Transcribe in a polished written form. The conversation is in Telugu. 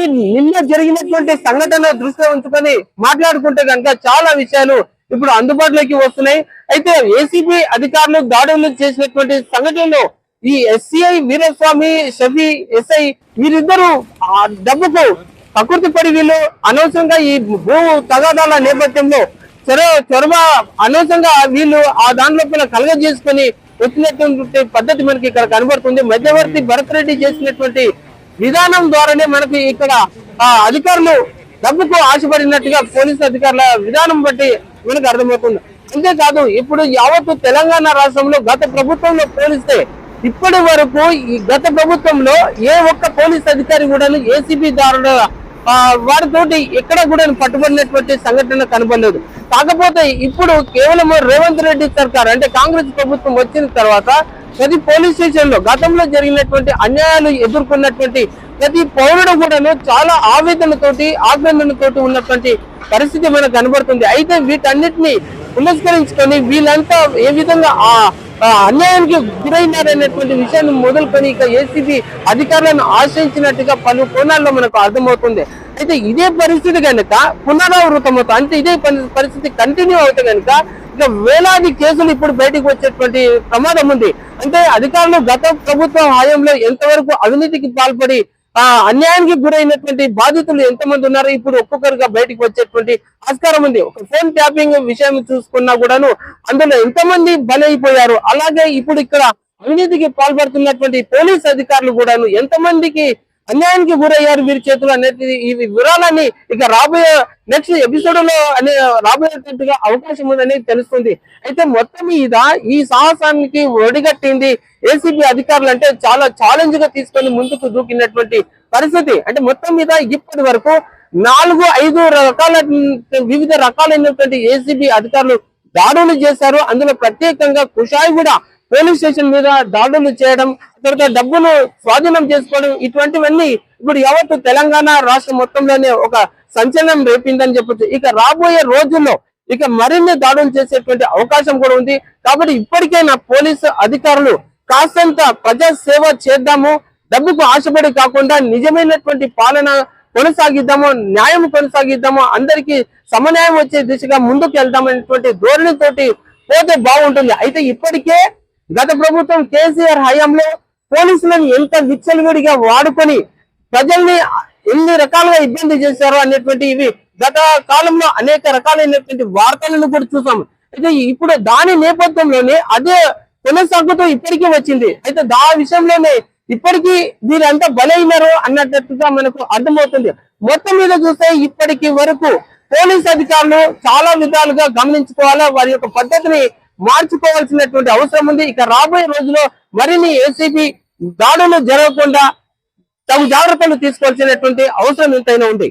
అయితే నిన్న జరిగినటువంటి సంఘటన దృష్టిలో ఉంచుకొని మాట్లాడుకుంటే కనుక చాలా విషయాలు ఇప్పుడు అందుబాటులోకి వస్తున్నాయి. అయితే ఏసీబీ అధికారులు దాడులు చేసినటువంటి సంఘటనలో ఈ ఎస్సీఐ వీరస్వామి, షఫీ ఎస్ఐ వీరిద్దరూ డబ్బుకు ప్రకృతి పడి వీళ్ళు అనవసరంగా ఈ భూ తగాదాల నేపథ్యంలో చొరవ అనవసరంగా వీళ్ళు ఆ దాంట్లో కలగజేసుకొని వచ్చినటువంటి పద్ధతి మనకి ఇక్కడ కనబడుతుంది. మధ్యవర్తి భరత్ రెడ్డి చేసినటువంటి విధానం ద్వారానే మనకి ఇక్కడ అధికారులు డబ్బుకు ఆశపడినట్టుగా పోలీసు అధికారుల విధానం బట్టి మనకు అర్థమవుతుంది. అంతేకాదు ఇప్పుడు యావత్తు తెలంగాణ రాష్ట్రంలో గత ప్రభుత్వంలో పోలిస్తే ఇప్పటి వరకు ఈ గత ప్రభుత్వంలో ఏ ఒక్క పోలీస్ అధికారి కూడా ఏసీబీ దారుల వారితోటి ఎక్కడ కూడా పట్టుబడినటువంటి సంఘటన కనబడలేదు. కాకపోతే ఇప్పుడు కేవలం రేవంత్ రెడ్డి సర్కార్ అంటే కాంగ్రెస్ ప్రభుత్వం వచ్చిన తర్వాత ప్రతి పోలీస్ స్టేషన్ లో గతంలో జరిగినటువంటి అన్యాయాలు ఎదుర్కొన్నటువంటి ప్రతి పౌరుడు కూడాను చాలా ఆవేదనతోటి ఆగ్రహంతోటి ఉన్నటువంటి పరిస్థితి మనకు కనబడుతుంది. అయితే వీటన్నిటిని పురస్కరించుకొని వీళ్ళంతా ఏ విధంగా అన్యాయానికి గురైనారనేటువంటి విషయాన్ని మొదలుకొని ఇక ఏసీబీ అధికారులను ఆశ్రయించినట్టుగా పలు కోణాల్లో మనకు అర్థమవుతుంది. అయితే ఇదే పరిస్థితి కనుక పునరావృతం అవుతుంది, అంటే ఇదే పరిస్థితి కంటిన్యూ అవుతుంది కనుక ఇక వేలాది కేసులు ఇప్పుడు బయటకు వచ్చేటువంటి ప్రమాదం ఉంది. అంటే అధికారులు గత ప్రభుత్వం హయాంలో ఎంతవరకు అవినీతికి పాల్పడి అన్యాయానికి గురైనటువంటి బాధితులు ఎంతమంది ఉన్నారు ఇప్పుడు ఒక్కొక్కరుగా బయటకు వచ్చేటువంటి ఆస్కారం ఉంది. ఒక ఫోన్ ట్యాపింగ్ విషయం చూసుకున్నా కూడాను అందులో ఎంతమంది బలైపోయారు. అలాగే ఇప్పుడు ఇక్కడ అవినీతికి పాల్పడుతున్నటువంటి పోలీస్ అధికారులు కూడాను ఎంతమందికి అన్యాయానికి గురయ్యారు వీరి చేతులు అనేది ఈ వివరాలన్నీ ఇక రాబోయే నెక్స్ట్ ఎపిసోడ్ లో రాబోయేటట్టుగా అవకాశం ఉందని తెలుస్తుంది. అయితే మొత్తం మీద ఈ సాహసానికి ఒడిగట్టింది ఏసీబీ అధికారులు అంటే చాలా ఛాలెంజ్ గా తీసుకొని ముందుకు దూకినటువంటి పరిస్థితి. అంటే మొత్తం మీద ఇప్పటి వరకు 4-5 రకాల వివిధ రకాలైనటువంటి ఏసీబీ అధికారులు దాడులు చేశారు. అందులో ప్రత్యేకంగా కుషాయిగూడ పోలీస్ స్టేషన్ మీద దాడులు చేయడం, తర్వాత డబ్బును స్వాధీనం చేసుకోవడం, ఇటువంటివన్నీ ఇప్పుడు యావత్తు తెలంగాణ రాష్ట్రం మొత్తంలోనే ఒక సంచలనం రేపిందని చెప్పొచ్చు. ఇక రాబోయే రోజుల్లో ఇక మరిన్ని దాడులు చేసేటువంటి అవకాశం కూడా ఉంది. కాబట్టి ఇప్పటికైనా పోలీసు అధికారులు కాస్తంత ప్రజా సేవ చేద్దాము, డబ్బుకు ఆశపడి కాకుండా నిజమైనటువంటి పాలన కొనసాగిద్దాము, న్యాయం కొనసాగిద్దాము, అందరికీ సమన్యాయం వచ్చే దిశగా ముందుకు వెళ్దామనేటువంటి ధోరణితోటి పోతే బాగుంటుంది. అయితే ఇప్పటికే గత ప్రభుత్వం కేసీఆర్ హయాంలో పోలీసులను ఎంత విచ్చలవిడిగా వాడుకొని ప్రజల్ని ఎన్ని రకాలుగా ఇబ్బంది చేశారో అనేటువంటి ఇవి గత కాలంలో అనేక రకాలైనటువంటి వార్తలను కూడా చూసాము. అయితే ఇప్పుడు దాని నేపథ్యంలోనే అదే కొనసాగుతూ ఇప్పటికీ వచ్చింది. అయితే దా విషయంలోనే ఇప్పటికీ వీరంతా బలైనారు అన్నట్టుగా మనకు అర్థమవుతుంది. మొత్తం మీద చూస్తే ఇప్పటికి వరకు పోలీస్ అధికారులు చాలా విధాలుగా గమనించుకోవాలా, వారి యొక్క పద్ధతిని మార్చుకోవాల్సినటువంటి అవసరం ఉంది. ఇక రాబోయే రోజుల్లో మరిన్ని ఏసీబీ దాడులు జరగకుండా తగు జాగ్రత్తలు తీసుకోవాల్సినటువంటి అవసరం ఎంతైనా ఉంది.